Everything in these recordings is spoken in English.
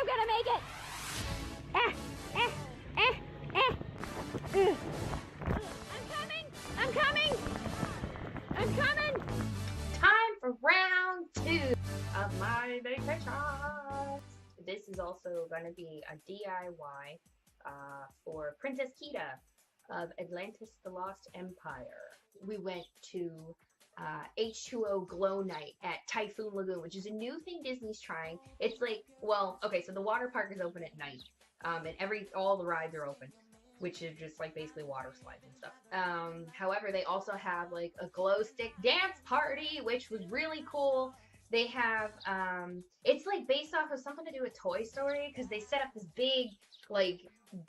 I'm gonna make it! I'm coming! I'm coming! I'm coming! Time for round 2 of my vacation. This is also going to be a DIY for Princess Kida of Atlantis the Lost Empire. We went to H2O Glow Night at Typhoon Lagoon, which is a new thing Disney's trying. It's like, well, okay, so the water park is open at night, and all the rides are open, which is just like basically water slides and stuff. However, they also have like a glow stick dance party, which was really cool. They have, it's like based off of something to do with Toy Story, because they set up this big like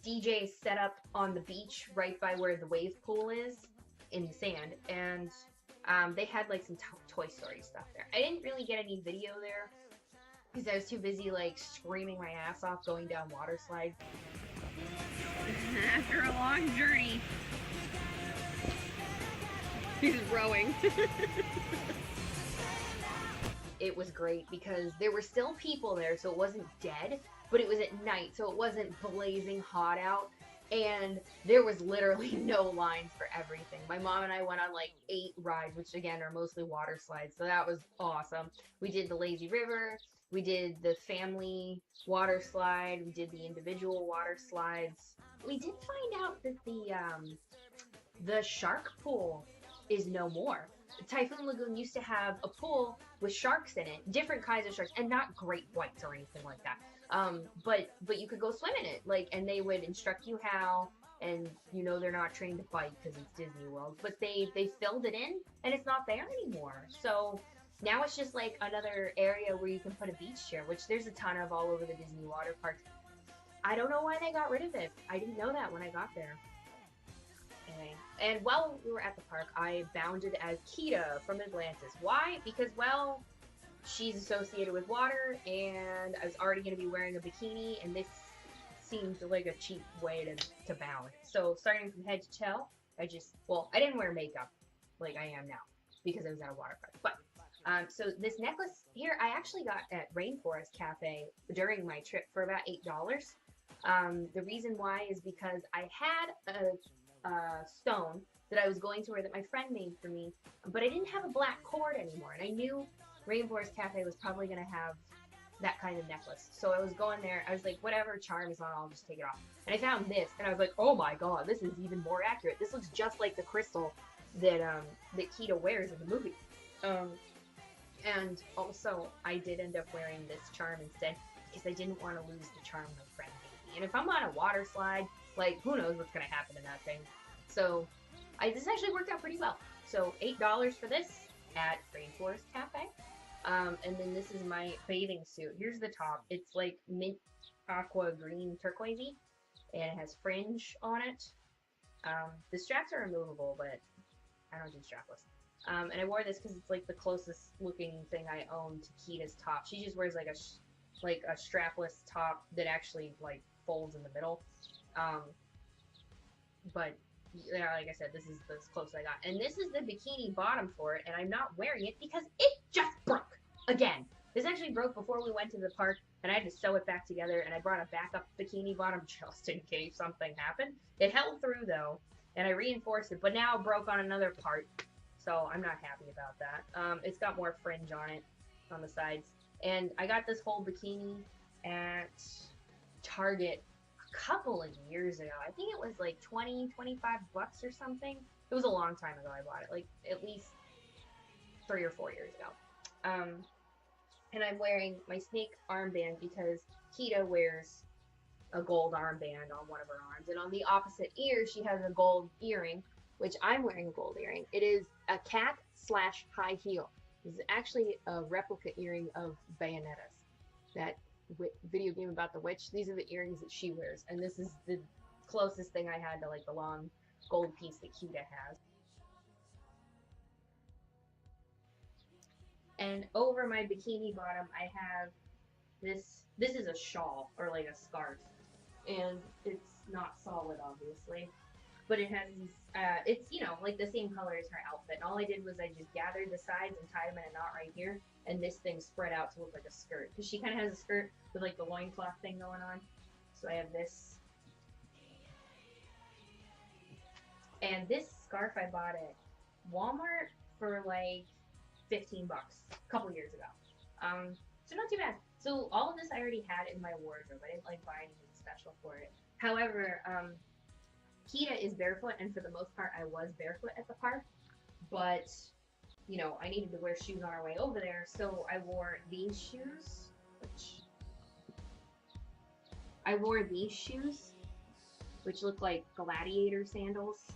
DJ setup on the beach right by where the wave pool is in the sand, and they had like some Toy Story stuff there. I didn't really get any video there because I was too busy like screaming my ass off going down water slides. After a long journey. He's rowing. It was great because there were still people there, so it wasn't dead, but it was at night, so it wasn't blazing hot out, and there was literally no lines for everything. My mom and I went on like 8 rides, which again are mostly water slides, so that was awesome. We did the lazy river, we did the family water slide, we did the individual water slides. We did find out that the shark pool is no more. Typhoon Lagoon used to have a pool with sharks in it, different kinds of sharks, and not great whites or anything like that. But you could go swim in it, like, and they would instruct you how, and you know they're not trained to fight because it's Disney World, but they filled it in, and it's not there anymore. So now it's just like another area where you can put a beach chair, which there's a ton of all over the Disney water parks. I don't know why they got rid of it. I didn't know that when I got there. Anyway, and while we were at the park, I bounded as Kida from Atlantis. Why? Because, well, she's associated with water, and I was already going to be wearing a bikini, and this seemed like a cheap way to bound. So, starting from head to toe, I didn't wear makeup like I am now, because I was at a water park. But, so this necklace here, I actually got at Rainforest Cafe during my trip for about $8. The reason why is because I had a stone that I was going to wear that my friend made for me, but I didn't have a black cord anymore, and I knew Rainforest Cafe was probably going to have that kind of necklace. So I was going there, I was like, whatever charm is on, I'll just take it off. And I found this, and I was like, oh my god, this is even more accurate. This looks just like the crystal that Kida wears in the movie. And also, I did end up wearing this charm instead, because I didn't want to lose the charm my friend gave me. And if I'm on a water slide, like, who knows what's going to happen in that thing. So, this actually worked out pretty well. So, $8 for this at Rainforest Cafe. And then this is my bathing suit. Here's the top. It's like mint aqua green turquoisey, and it has fringe on it. The straps are removable, but I don't do strapless. And I wore this because it's like the closest looking thing I own to Kida's top. She just wears like a strapless top that actually like folds in the middle. But yeah, like I said, this is as close as I got. And this is the bikini bottom for it, and I'm not wearing it because it just broke again. This actually broke before we went to the park, and I had to sew it back together, and I brought a backup bikini bottom just in case something happened. It held through though, and I reinforced it, but now it broke on another part, so I'm not happy about that. It's got more fringe on it on the sides, and I got this whole bikini at Target couple of years ago. I think it was like 20, 25 bucks or something. It was a long time ago I bought it, like at least 3 or 4 years ago. And I'm wearing my snake armband because Kida wears a gold armband on one of her arms, and on the opposite ear she has a gold earring, which I'm wearing a gold earring. It is a cat / high heel. This is actually a replica earring of Bayonetta's, that video game about the witch. These are the earrings that she wears, and this is the closest thing I had to like the long gold piece that Kida has. And over my bikini bottom I have this is a shawl, or like a scarf, and it's not solid obviously, but it has these, it's, you know, like the same color as her outfit. And all I did was I just gathered the sides and tied them in a knot right here, and this thing spread out to look like a skirt. Because she kind of has a skirt with like the loincloth thing going on. So I have this. And this scarf I bought at Walmart for like 15 bucks a couple years ago. So not too bad. So all of this I already had in my wardrobe. I didn't like buy anything special for it. However, Kida is barefoot, and for the most part I was barefoot at the park. But, you know, I needed to wear shoes on our way over there, so I wore these shoes, which look like gladiator sandals.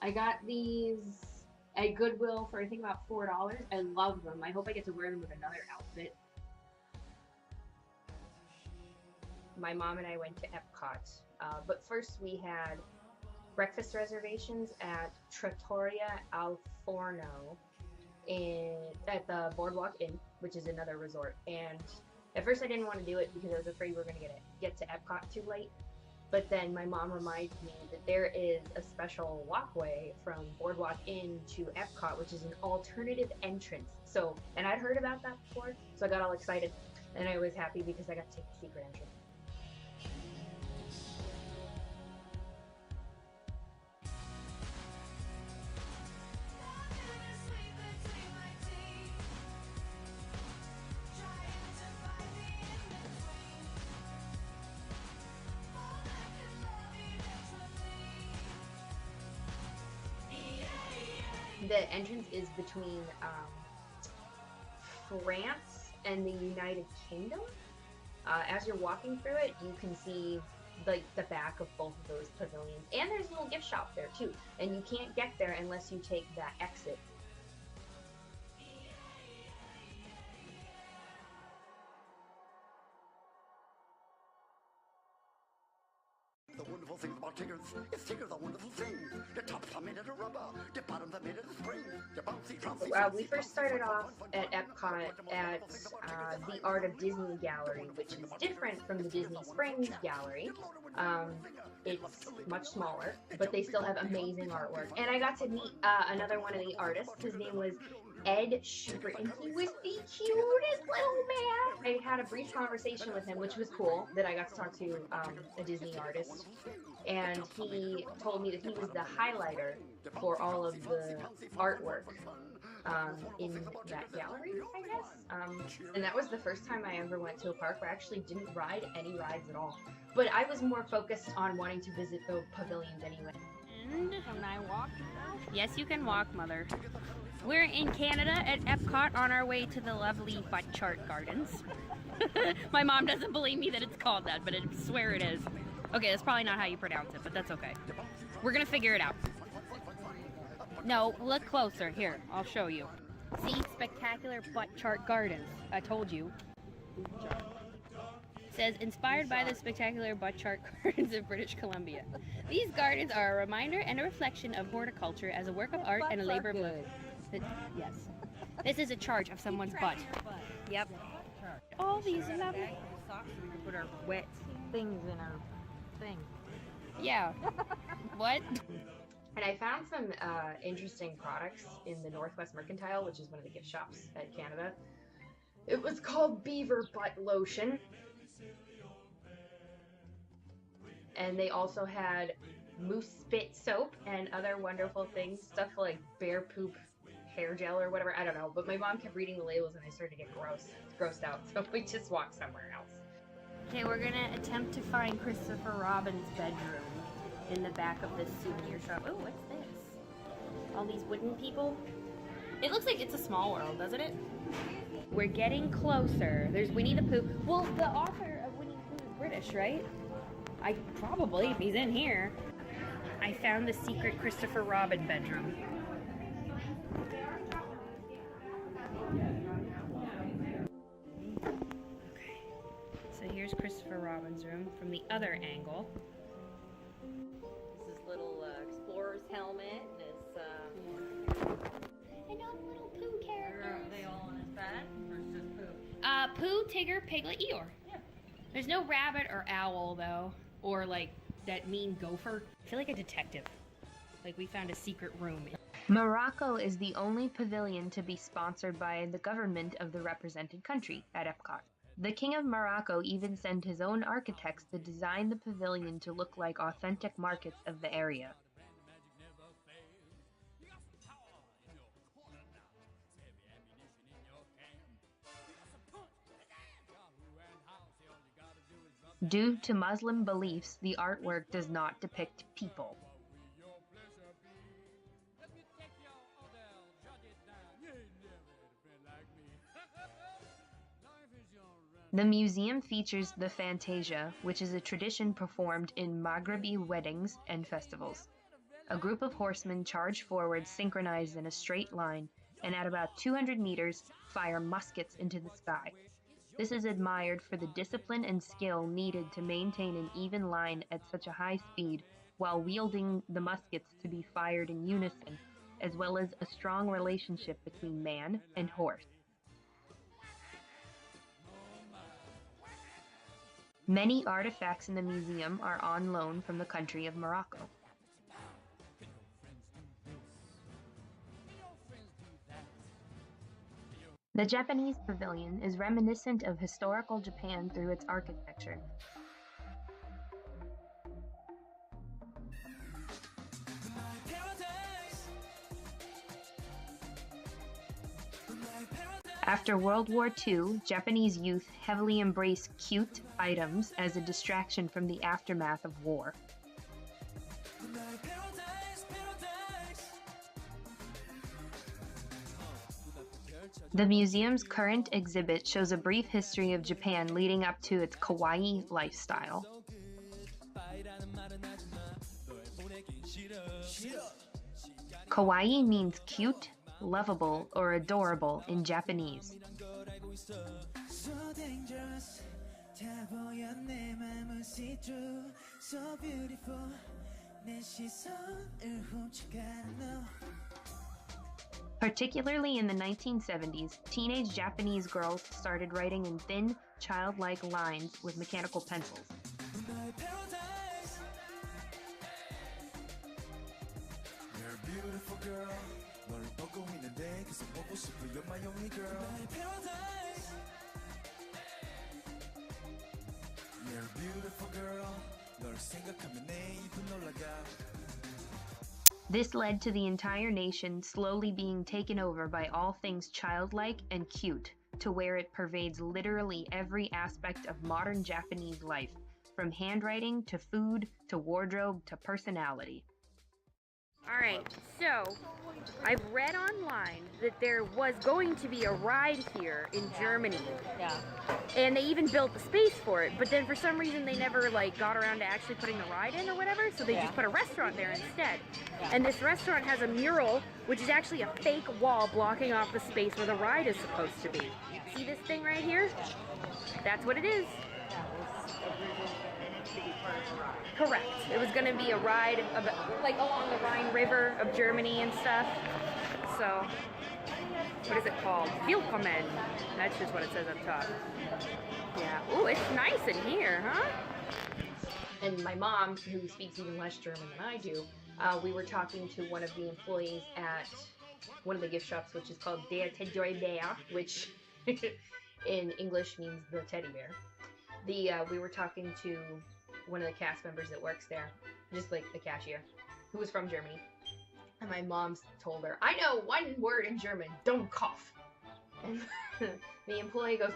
I got these at Goodwill for I think about $4. I love them. I hope I get to wear them with another outfit. My mom and I went to Epcot, but first we had breakfast reservations at Trattoria al Forno at the Boardwalk Inn, which is another resort. And at first I didn't want to do it because I was afraid we were going to get to Epcot too late. But then my mom reminded me that there is a special walkway from Boardwalk Inn to Epcot, which is an alternative entrance. So, and I'd heard about that before, so I got all excited, and I was happy because I got to take the secret entrance. The entrance is between France and the United Kingdom. As you're walking through it, you can see like the back of both of those pavilions, and there's a little gift shop there too. And you can't get there unless you take that exit. The wonderful thing about Tigger is Tigger the wonderful thing. The tops are made out of rubber, the bottoms are made out of spring. The bouncy, bouncy, We first started off at Epcot at the Art of Disney Gallery, which is different from the Disney Springs Gallery. It's much smaller, but they still have amazing artwork. And I got to meet another one of the artists. His name was Ed Schubert, and he was the cutest little man. I had a brief conversation with him, which was cool, that I got to talk to a Disney artist. And he told me that he was the highlighter for all of the artwork in that gallery, I guess. And that was the first time I ever went to a park where I actually didn't ride any rides at all. But I was more focused on wanting to visit the pavilions anyway. And can I walk? Yes, you can walk, Mother. We're in Canada at Epcot on our way to the lovely Butt Chart Gardens. My mom doesn't believe me that it's called that, but I swear it is. Okay, that's probably not how you pronounce it, but that's okay. We're gonna figure it out. No, look closer. Here, I'll show you. See, Spectacular Butt Chart Gardens. I told you. It says, inspired by the Spectacular Butt Chart Gardens of British Columbia. These gardens are a reminder and a reflection of horticulture as a work of art and a labor of love. Yes. This is a charge of someone's butt. Yep. All these lovely socks so we can put our wet things in our thing. Yeah. What? And I found some interesting products in the Northwest Mercantile, which is one of the gift shops at Canada. It was called Beaver Butt Lotion. And they also had moose spit soap and other wonderful things, stuff like bear poop hair gel or whatever, I don't know. But my mom kept reading the labels and I started to get grossed out, so we just walked somewhere else. Okay, we're gonna attempt to find Christopher Robin's bedroom in the back of this souvenir shop. Oh, what's this? All these wooden people? It looks like It's a Small World, doesn't it? We're getting closer. There's Winnie the Pooh. Well, the author of Winnie the Pooh is British, right? Probably, if he's in here. I found the secret Christopher Robin bedroom. Okay, so here's Christopher Robin's room from the other angle. This is little explorer's helmet. And And all the little Pooh characters. are they all on his bed? Or is just Pooh? Pooh, Tigger, Piglet, Eeyore. Yeah. There's no rabbit or owl though, or like that mean gopher. I feel like a detective. Like we found a secret room. Morocco is the only pavilion to be sponsored by the government of the represented country at Epcot. The King of Morocco even sent his own architects to design the pavilion to look like authentic markets of the area. Due to Muslim beliefs, the artwork does not depict people. The museum features the Fantasia, which is a tradition performed in Maghrebi weddings and festivals. A group of horsemen charge forward synchronized in a straight line, and at about 200 meters, fire muskets into the sky. This is admired for the discipline and skill needed to maintain an even line at such a high speed while wielding the muskets to be fired in unison, as well as a strong relationship between man and horse. Many artifacts in the museum are on loan from the country of Morocco. The Japanese pavilion is reminiscent of historical Japan through its architecture. After World War II, Japanese youth heavily embraced cute items as a distraction from the aftermath of war. The museum's current exhibit shows a brief history of Japan leading up to its kawaii lifestyle. Kawaii means cute, lovable, or adorable in Japanese. Particularly in the 1970s, teenage Japanese girls started writing in thin, childlike lines with mechanical pencils. This led to the entire nation slowly being taken over by all things childlike and cute, to where it pervades literally every aspect of modern Japanese life, from handwriting to food to wardrobe to personality. All right, so I've read online that there was going to be a ride here in Germany. Yeah. And they even built the space for it, but then for some reason they never got around to actually putting the ride in or whatever, so they just put a restaurant there instead. Yeah. And this restaurant has a mural, which is actually a fake wall blocking off the space where the ride is supposed to be. See this thing right here? That's what it is. Correct. It was going to be a ride along the Rhine River of Germany and stuff. So, what is it called? Willkommen. That's just what it says up top. Yeah. Ooh, it's nice in here, huh? And my mom, who speaks even less German than I do, we were talking to one of the employees at one of the gift shops, which is called Der Teddybär, which in English means the teddy bear. We were talking to one of the cast members that works there, just like the cashier, who was from Germany. And my mom told her, I know one word in German, don't cough. And the employee goes,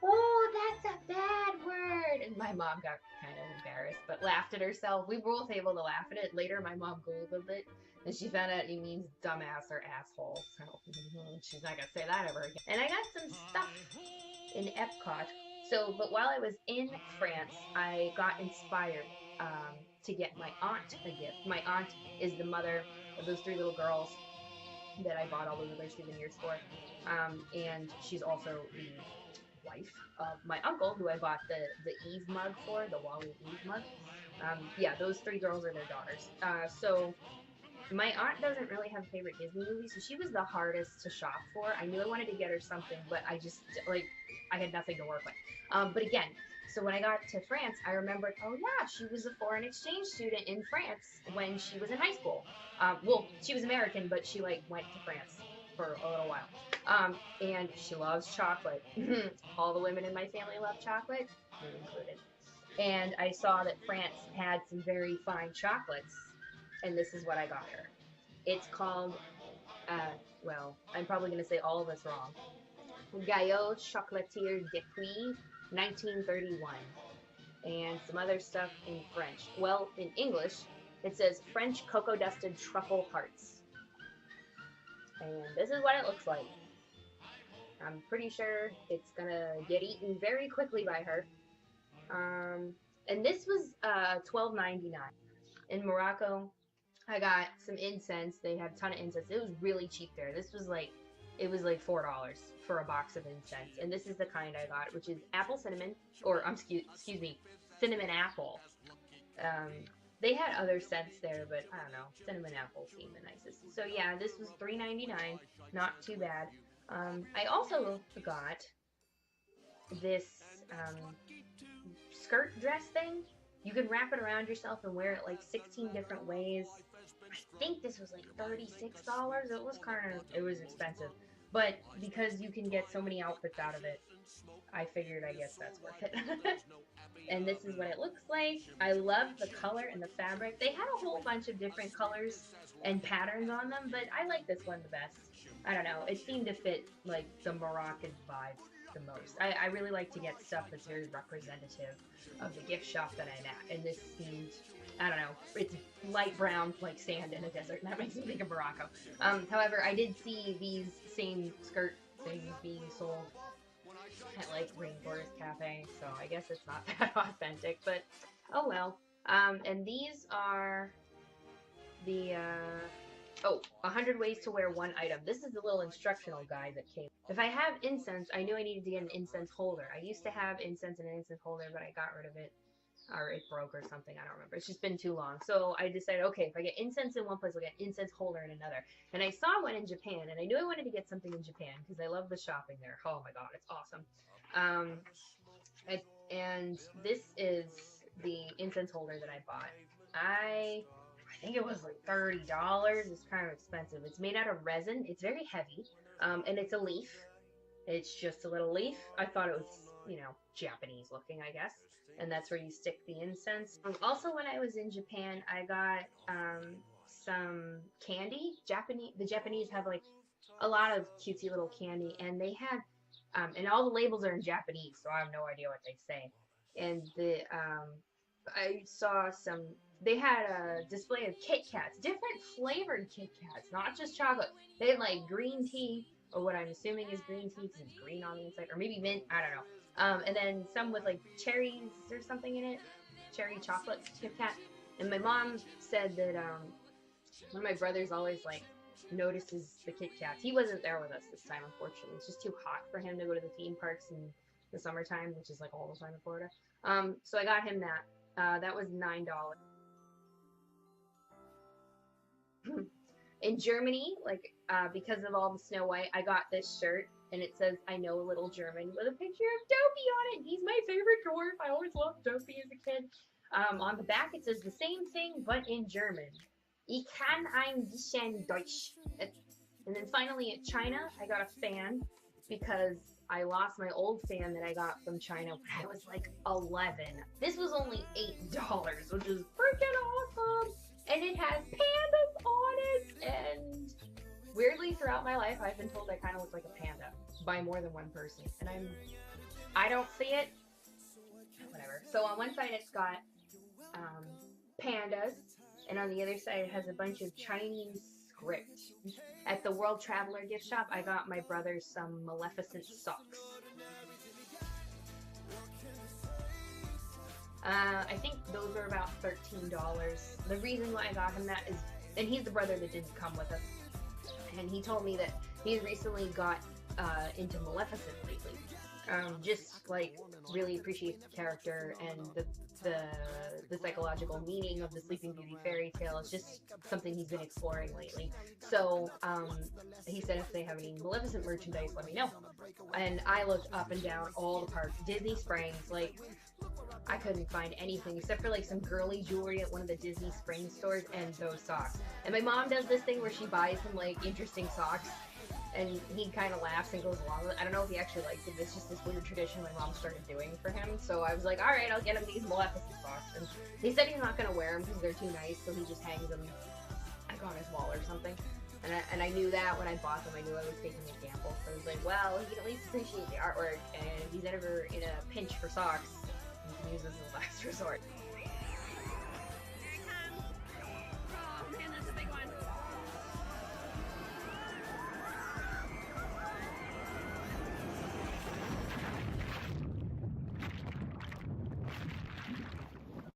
oh, that's a bad word. And my mom got kind of embarrassed, but laughed at herself. We were both able to laugh at it. Later, my mom Googled it, and she found out it means dumbass or asshole. So she's not going to say that ever again. And I got some stuff in Epcot. But while I was in France, I got inspired to get my aunt a gift. My aunt is the mother of those 3 little girls that I bought all those other souvenirs for. And she's also the wife of my uncle, who I bought the Eve mug for, the Wally Eve mug. Yeah, those 3 girls are their daughters. So my aunt doesn't really have a favorite Disney movie, so she was the hardest to shop for. I knew I wanted to get her something, but I just, I had nothing to work with. But again, So when I got to France, I remembered, oh yeah, she was a foreign exchange student in France when she was in high school. Well, she was American, but she like went to France for a little while. And she loves chocolate. All the women in my family love chocolate, me included. And I saw that France had some very fine chocolates, and this is what I got her. It's called, well, I'm probably going to say all of this wrong. Gaillot Chocolatier depuis 1931. And some other stuff in French. Well, in English, it says French cocoa dusted truffle hearts. And this is what it looks like. I'm pretty sure it's gonna get eaten very quickly by her. And this was $12.99. In Morocco, I got some incense. They have a ton of incense. It was really cheap there. This was like, it was like $4 for a box of incense. And this is the kind I got, which is apple cinnamon, or excuse me, cinnamon apple. They had other scents there, but I don't know, cinnamon apple seemed the nicest. So yeah, this was $3.99, not too bad. I also got this skirt dress thing. You can wrap it around yourself and wear it like 16 different ways. I think this was like $36. It was expensive. But because you can get so many outfits out of it, I figured I guess that's worth it. And this is what it looks like. I love the color and the fabric. They had a whole bunch of different colors and patterns on them, but I like this one the best. I don't know, it seemed to fit like the Moroccan vibe the most. I really like to get stuff that's very representative of the gift shop that I'm at, and this seemed, I don't know, it's light brown like sand in a desert, and that makes me think of Morocco. However, I did see these same skirt things being sold at like Rainforest Cafe, so I guess it's not that authentic, but oh well. And these are the 100 ways to wear one item. This is the little instructional guide that came. If I have incense, I knew I needed to get an incense holder. I used to have incense and an incense holder, but I got rid of it, or it broke or something, I don't remember. It's just been too long. So I decided, okay, if I get incense in one place, I'll get an incense holder in another. And I saw one in Japan, and I knew I wanted to get something in Japan because I love the shopping there. Oh my god, it's awesome. And this is the incense holder that I bought. I think it was like $30. It's kind of expensive. It's made out of resin. It's very heavy. And it's a leaf. It's just a little leaf. I thought it was, you know, Japanese looking, I guess. And that's where you stick the incense. Also, when I was in Japan, I got some candy. The Japanese have like a lot of cutesy little candy, and they had, and all the labels are in Japanese, so I have no idea what they say. And I saw some. They had a display of Kit Kats, different flavored Kit Kats, not just chocolate. They had like green tea, or what I'm assuming is green tea because it's green on the inside, or maybe mint, I don't know. And then some with like cherries or something in it, cherry chocolate Kit Kat. And my mom said that one of my brothers always like notices the Kit Kats. He wasn't there with us this time, unfortunately. It's just too hot for him to go to the theme parks in the summertime, which is like all the time in Florida. So I got him that. That was $9. In Germany, like because of all the Snow White, I got this shirt, and it says "I know a little German" with a picture of Dopey on it. He's my favorite dwarf. I always loved Dopey as a kid. On the back, it says the same thing but in German. Ich kann ein bisschen Deutsch. And then finally, at China, I got a fan because I lost my old fan that I got from China when I was like 11. This was only $8, which is freaking awesome. And it has pandas on it, and weirdly throughout my life I've been told I kind of look like a panda by more than one person, and I don't see it. Whatever. So on one side it's got pandas, and on the other side it has a bunch of Chinese script. At the World Traveler gift shop, I got my brother some Maleficent socks. I think those were about $13. The reason why I got him that is, and he's the brother that didn't come with us, and he told me that he recently got into Maleficent lately. just like really appreciates the character and the psychological meaning of the Sleeping Beauty fairy tale. Is just something he's been exploring lately. So he said if they have any Maleficent merchandise, let me know. And I looked up and down all the parks, Disney Springs, like I couldn't find anything except for like some girly jewelry at one of the Disney Springs stores and those socks. And my mom does this thing where she buys him like interesting socks, and he kind of laughs and goes along with it. I don't know if he actually likes it, but it's just this weird tradition my mom started doing for him. So I was like, all right, I'll get him these Maleficent socks. And he said he's not going to wear them because they're too nice, so he just hangs them like on his wall or something. And I knew that when I bought them. I knew I was taking a gamble. So I was like, well, he can at least appreciate the artwork, and if he's ever in a pinch for socks, you can use this as a last resort.